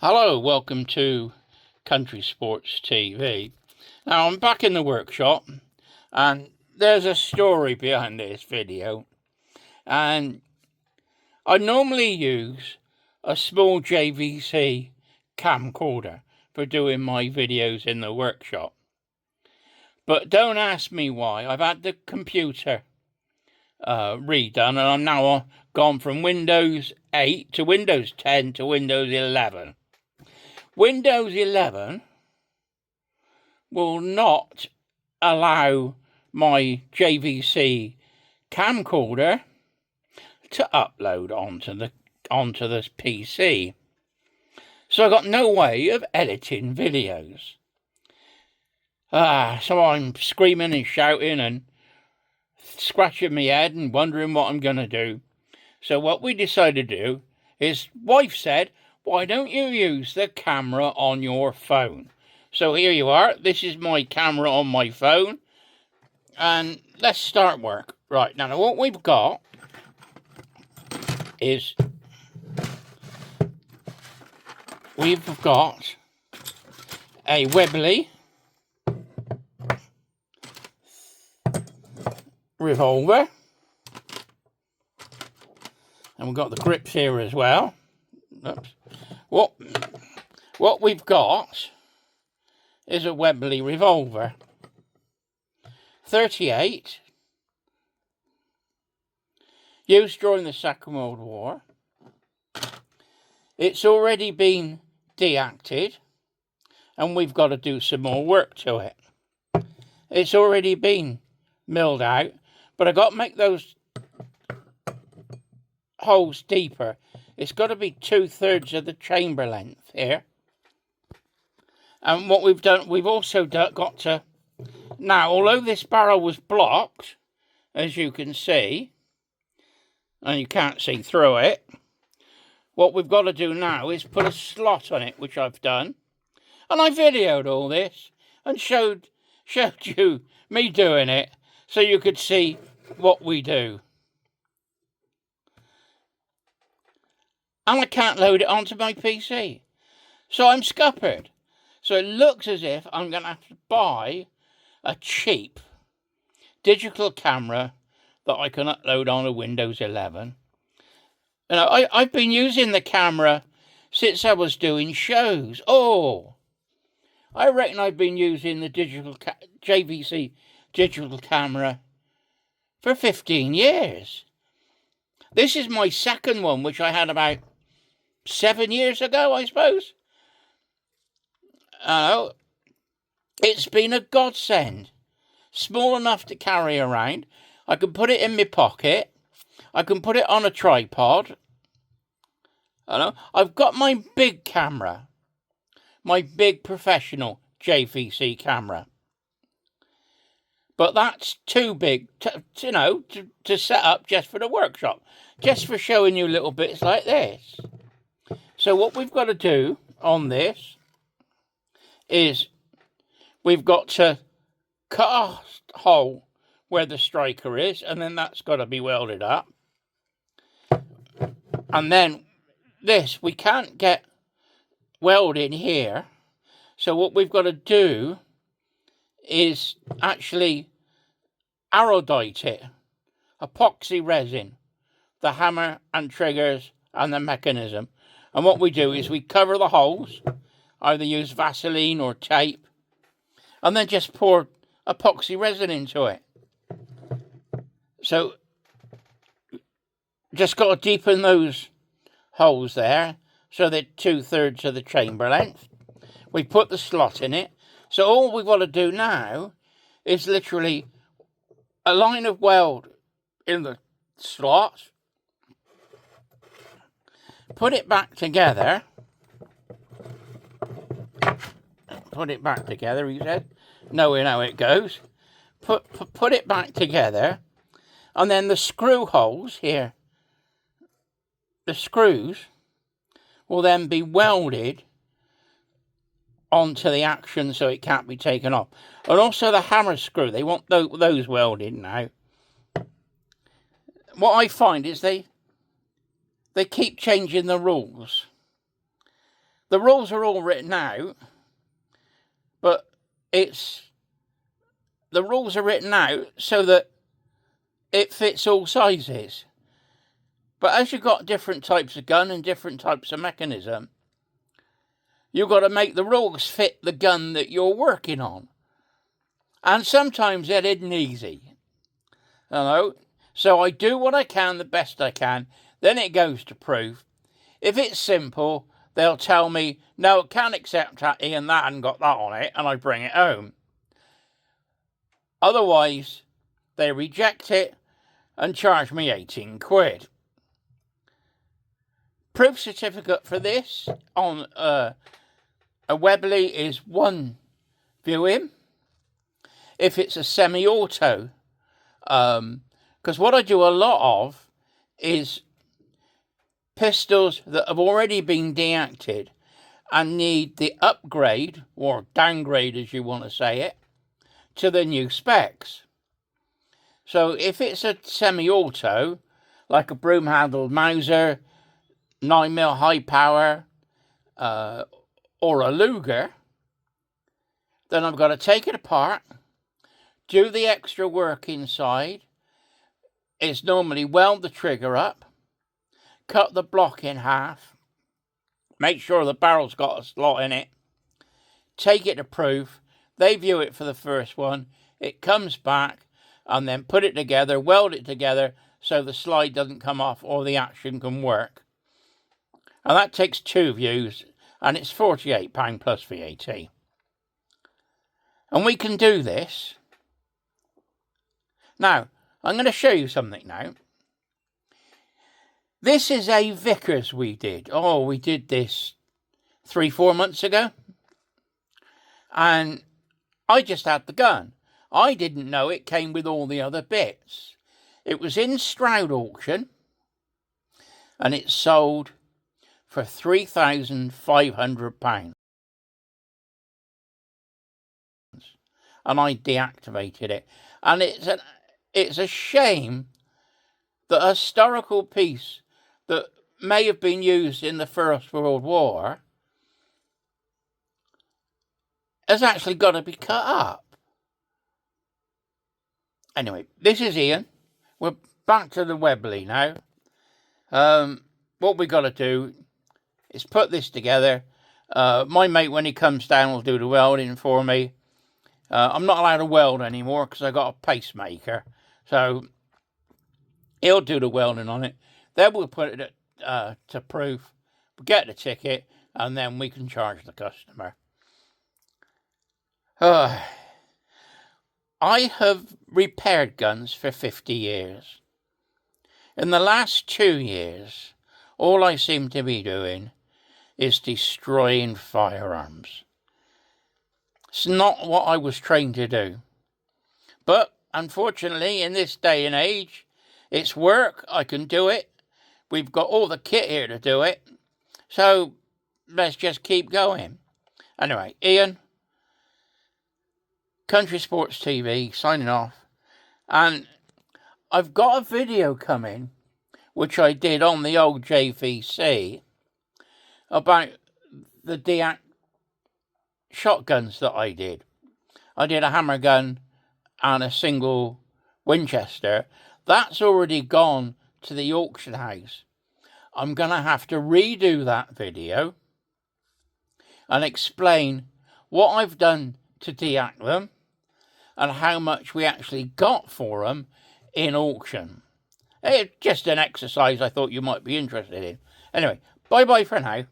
Hello, welcome to Country Sports TV. Now I'm back in the workshop and there's a story behind this video, and I normally use a small JVC camcorder for doing my videos in the workshop, but don't ask me why. I've had the computer redone and I'm now gone from Windows 8 to Windows 10 to Windows 11. Windows 11 will not allow my JVC camcorder to upload onto this PC. So I got no way of editing videos. So I'm screaming and shouting and scratching my head and wondering what I'm going to do. So what we decided to do is, wife said, why don't you use the camera on your phone? So here you are. This is my camera on my phone. And let's start work. Right, now what we've got is we've got a Webley revolver. And we've got the grips here as well. Oops. What we've got is a Webley revolver, 38, used during the Second World War. It's already been deacted, and we've got to do some more work to it. It's already been milled out, but I've got to make those holes deeper. It's got to be 2/3 of the chamber length here. And what we've done, we've also got to... Now, although this barrel was blocked, as you can see, and you can't see through it, what we've got to do now is put a slot on it, which I've done. And I videoed all this and showed you me doing it so you could see what we do. And I can't load it onto my PC. So I'm scuppered. So it looks as if I'm going to have to buy a cheap digital camera that I can upload on a Windows 11. And I've been using the camera since I was doing shows. I reckon I've been using the JVC digital camera for 15 years. This is my second one, which I had about 7 years ago, I suppose. It's been a godsend. Small enough to carry around. I can put it in my pocket. I can put it on a tripod. I've got my big camera. My big professional JVC camera. But that's too big to set up just for the workshop. Just for showing you little bits like this. So what we've got to do on this is we've got to cut a hole where the striker is, and then that's got to be welded up. And then this, we can't get welded here. So what we've got to do is actually aerogate it, epoxy resin, the hammer and triggers and the mechanism. And what we do is we cover the holes, either use Vaseline or tape, and then just pour epoxy resin into it. So just got to deepen those holes there so they're 2/3 of the chamber length. We put the slot in it. So all we've got to do now is literally a line of weld in the slot, put it back together. Put it back together, he said, knowing how it goes. Put it back together, and then the screw holes here, the screws will then be welded onto the action so it can't be taken off. And also the hammer screw, they want those welded now. What I find is they keep changing the rules. the rules are all written out, but the rules are written out so that it fits all sizes. But as you've got different types of gun and different types of mechanism, you've got to make the rules fit the gun that you're working on. And sometimes that isn't easy. You know? So I do what I can, the best I can. Then it goes to proof. If it's simple, they'll tell me, no, I can't accept that, Ian, that hasn't got that on it, and I bring it home. Otherwise, they reject it and charge me 18 quid. Proof certificate for this on a Webley is 1 viewing. If it's a semi-auto, because what I do a lot of is pistols that have already been deacted and need the upgrade, or downgrade as you want to say it, to the new specs. So if it's a semi-auto, like a broom-handled Mauser, 9mm high power, or a Luger, then I've got to take it apart, do the extra work inside. It's normally weld the trigger up, cut the block in half, make sure the barrel's got a slot in it, take it to proof. They view it for the first one, it comes back, and then put it together, weld it together so the slide doesn't come off or the action can work. And that takes 2 views, and it's £48 plus VAT. And we can do this. Now, I'm going to show you something now. This is a Vickers we did. Oh, we did this 3-4 months ago. And I just had the gun. I didn't know it came with all the other bits. It was in Stroud auction, and it sold for £3,500. And I deactivated it. And it's a shame that a historical piece that may have been used in the First World War has actually got to be cut up. Anyway, this is Ian. We're back to the Webley now. What we got to do is put this together. My mate, when he comes down, will do the welding for me. I'm not allowed to weld anymore because I got a pacemaker. So he'll do the welding on it. Then we'll put it to proof, get the ticket, and then we can charge the customer. I have repaired guns for 50 years. In the last 2 years, all I seem to be doing is destroying firearms. It's not what I was trained to do. But, unfortunately, in this day and age, it's work, I can do it. We've got all the kit here to do it. So, let's just keep going. Anyway, Ian, Country Sports TV, signing off. And I've got a video coming, which I did on the old JVC, about the Deact shotguns that I did. I did a hammer gun and a single Winchester. That's already gone to the auction house. I'm going to have to redo that video and explain what I've done to deact them and how much we actually got for them in auction. It's just an exercise I thought you might be interested in. Anyway, bye-bye for now.